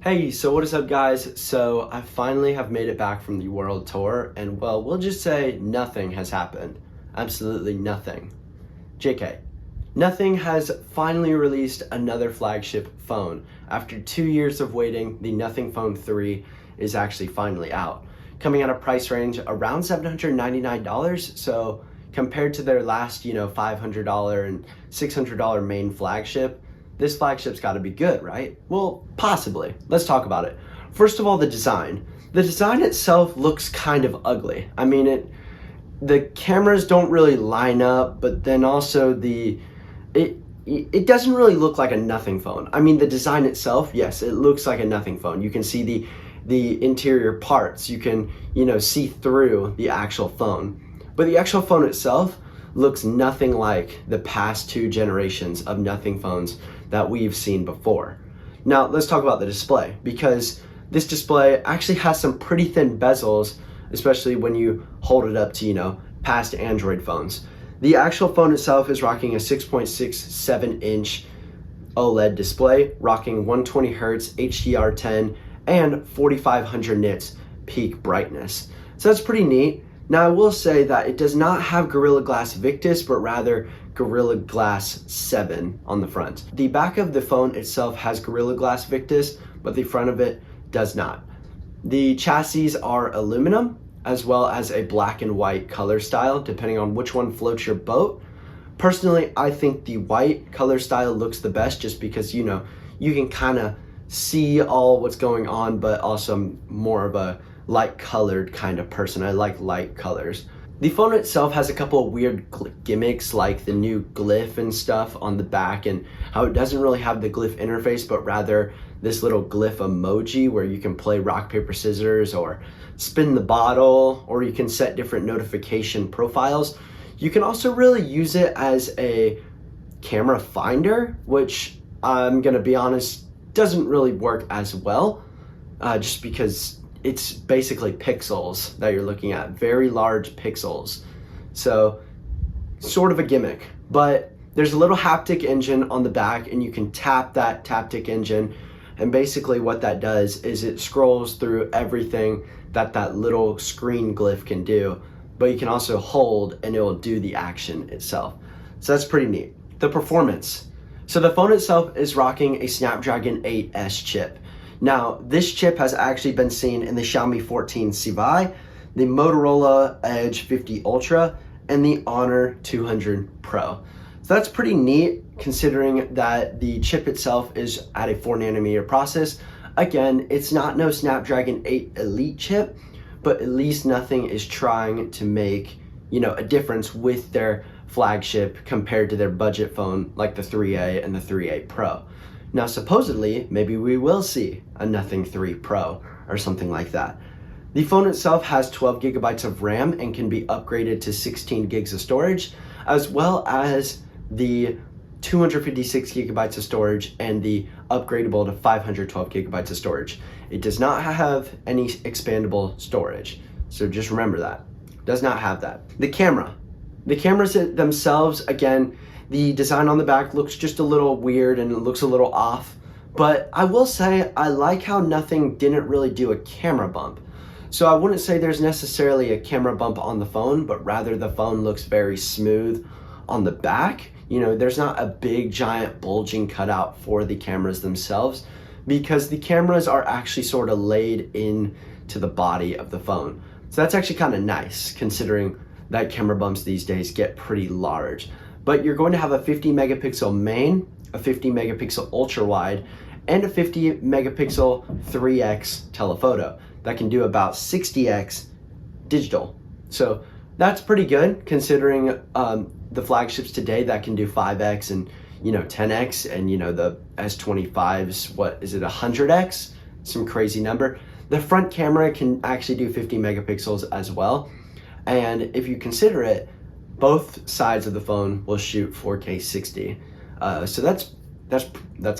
Hey, so what is up guys? So I finally have made it back from the world tour and well, we'll just say nothing has happened. Absolutely nothing. JK. Nothing has finally released another flagship phone. After 2 years of waiting, the Nothing Phone 3 is actually finally out. Coming at a price range around $799, so compared to their last, $500 and $600 main flagship, this flagship's got to be good, right? Well, possibly. Let's talk about it. First of all, the design. The design itself looks kind of ugly. I mean, the cameras don't really line up, but then also it doesn't really look like a Nothing phone. I mean, the design itself, yes, it looks like a Nothing phone. You can see the interior parts. You can, see through the actual phone. But the actual phone itself looks nothing like the past 2 generations of Nothing phones that we've seen before. Now, let's talk about the display, because this display actually has some pretty thin bezels, especially when you hold it up to, past Android phones. The actual phone itself is rocking a 6.67-inch OLED display, rocking 120 Hz HDR10 and 4500 nits peak brightness. So that's pretty neat. Now, I will say that it does not have Gorilla Glass Victus, but rather Gorilla Glass 7 on the front. The back of the phone itself has Gorilla Glass Victus, but the front of it does not. The chassis are aluminum, as well as a black and white color style, depending on which one floats your boat. Personally, I think the white color style looks the best just because, you can kind of see all what's going on, but also I'm more of a light colored kind of person. I like light colors. The phone itself has a couple of weird gimmicks, like the new glyph and stuff on the back, and how it doesn't really have the glyph interface, but rather this little glyph emoji where you can play rock, paper, scissors, or spin the bottle, or you can set different notification profiles. You can also really use it as a camera finder, which I'm gonna be honest, doesn't really work as well, just because it's basically pixels that you're looking at, very large pixels. So sort of a gimmick, but there's a little haptic engine on the back and you can tap that haptic engine, and basically what that does is it scrolls through everything that little screen glyph can do, but you can also hold and it will do the action itself. So that's pretty neat. The performance. So the phone itself is rocking a Snapdragon 8S chip. Now, this chip has actually been seen in the Xiaomi 14 Civi, the Motorola Edge 50 Ultra, and the Honor 200 Pro. So that's pretty neat considering that the chip itself is at a 4nm process. Again, it's not no Snapdragon 8 Elite chip, but at least Nothing is trying to make, a difference with their flagship compared to their budget phone like the 3A and the 3A Pro. Now, supposedly, maybe we will see a Nothing 3 Pro or something like that. The phone itself has 12 gigabytes of RAM and can be upgraded to 16 gigs of storage, as well as the 256 gigabytes of storage and the upgradable to 512 gigabytes of storage. It does not have any expandable storage, so just remember that. It does not have that. The camera. The cameras themselves, again, the design on the back looks just a little weird and it looks a little off, but I will say I like how Nothing didn't really do a camera bump. So I wouldn't say there's necessarily a camera bump on the phone, but rather the phone looks very smooth on the back. There's not a big giant bulging cutout for the cameras themselves, because the cameras are actually sort of laid into the body of the phone. So that's actually kind of nice considering that camera bumps these days get pretty large. But you're going to have a 50 megapixel main, a 50 megapixel ultra wide, and a 50 megapixel 3x telephoto that can do about 60x digital. So that's pretty good considering the flagships today that can do 5x and 10x, and the S25's, what is it, 100x? Some crazy number. The front camera can actually do 50 megapixels as well, and if you consider it, both sides of the phone will shoot 4K 60. So that's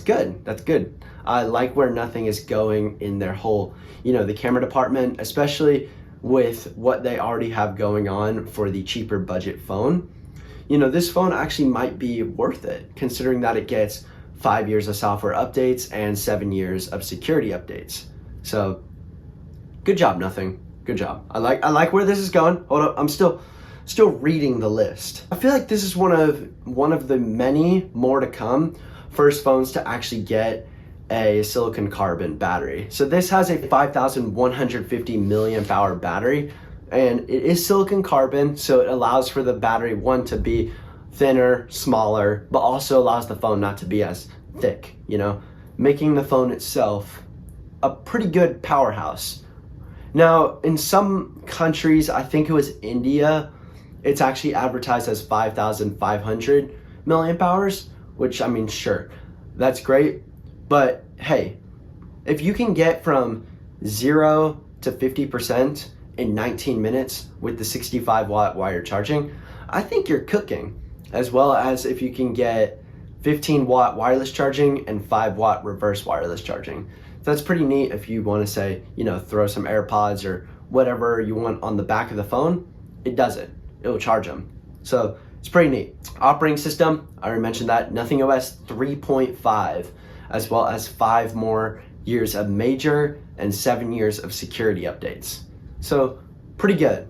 good. That's good. I like where Nothing is going in their whole, the camera department, especially with what they already have going on for the cheaper budget phone. This phone actually might be worth it considering that it gets 5 years of software updates, and 7 years of security updates. So good job, Nothing. Good job. I like where this is going. Hold up, I'm still reading the list. I feel like this is one of the many more to come first phones to actually get a silicon carbon battery. So this has a 5,150 milliamp hour battery, and it is silicon carbon, so it allows for the battery, one, to be thinner, smaller, but also allows the phone not to be as thick, making the phone itself a pretty good powerhouse. Now, in some countries, I think it was India, it's actually advertised as 5,500 milliamp hours, which, I mean, sure, that's great. But hey, if you can get from 0 to 50% in 19 minutes with the 65 watt wire charging, I think you're cooking. As well as if you can get 15 watt wireless charging and 5 watt reverse wireless charging. That's pretty neat if you want to say, throw some AirPods or whatever you want on the back of the phone. It does it. It'll charge them. So it's pretty neat. Operating system, I already mentioned that. Nothing OS 3.5, as well as 5 more years of major and 7 years of security updates. So pretty good.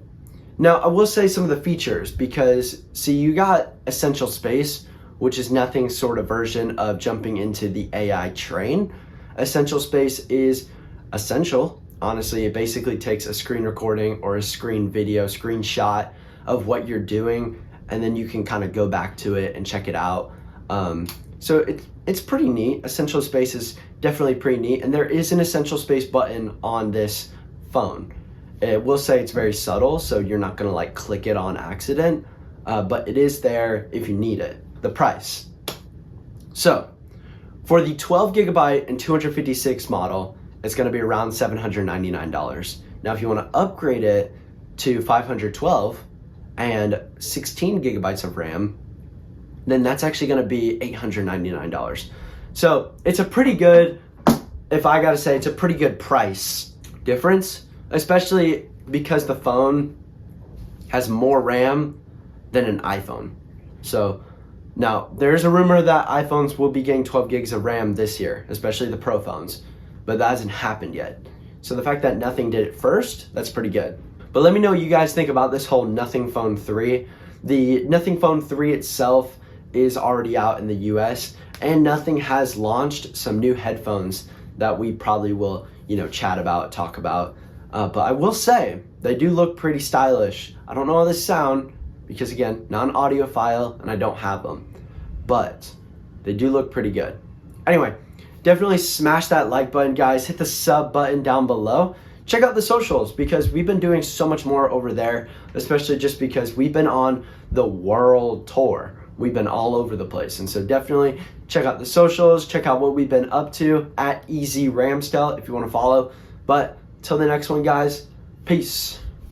Now, I will say some of the features because, see, you got Essential Space, which is Nothing's sort of version of jumping into the AI train. Essential Space is essential. Honestly, it basically takes a screen recording or a screen video, screenshot of what you're doing, and then you can kind of go back to it and check it out. So it's pretty neat. Essential Space is definitely pretty neat, and there is an Essential Space button on this phone. It will say it's very subtle, so you're not gonna like click it on accident, but it is there if you need it. The price. So for the 12 gigabyte and 256 model, it's gonna be around $799. Now, if you wanna upgrade it to 512 and 16 gigabytes of RAM, then that's actually gonna be $899. So it's a pretty good, if I gotta say, it's a pretty good price difference, especially because the phone has more RAM than an iPhone. So now there's a rumor that iPhones will be getting 12 gigs of RAM this year, especially the Pro phones, but that hasn't happened yet. So the fact that Nothing did it first, that's pretty good. But let me know what you guys think about this whole Nothing Phone 3. The Nothing Phone 3 itself is already out in the US, and Nothing has launched some new headphones that we probably will, chat about, talk about. But I will say, they do look pretty stylish. I don't know how they sound, because again, not an audiophile, and I don't have them. But they do look pretty good. Anyway, definitely smash that like button, guys. Hit the sub button down below. Check out the socials, because we've been doing so much more over there, especially just because we've been on the world tour. We've been all over the place. And so definitely check out the socials, check out what we've been up to at EasyRamstel if you want to follow. But till the next one, guys, peace.